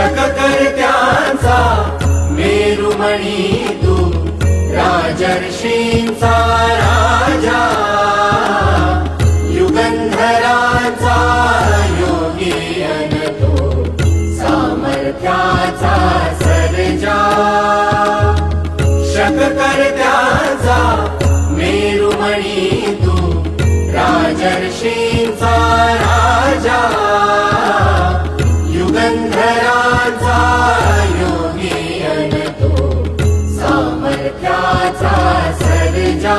शककर्त्यांचा मेरुमणी तू, राजर्षींचा राजा, युगंधरांचा योगी अन तू, सामर्थ्याचा सर्जा. शककर्त्यांचा मेरुमणी तू, राजर्षींचा राजा, युगंधरांचा योगी अन तू, सामर्थ्याचा सर्जा.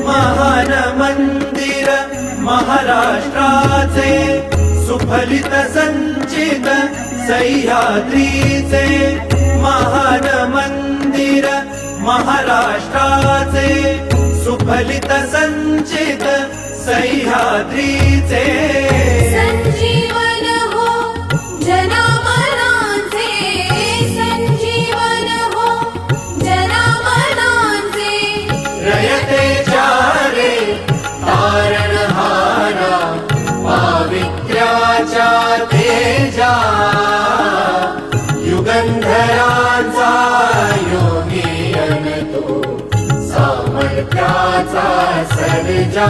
महान मंदिर महाराष्ट्राचे, सुफलित संचित सह्याद्रीचे. महान मंदिर महाराष्ट्राचे, सुफलित संचित सह्याद्रीचे. संजीवन हो जनामनांचे, संजीवन हो जनामनांचे. रयतेच्या रे तारणहारा, पावित्र्याच्या तेजा, युगंधरांचा योगी अन तू, सामर्थ्याचा सर्जा.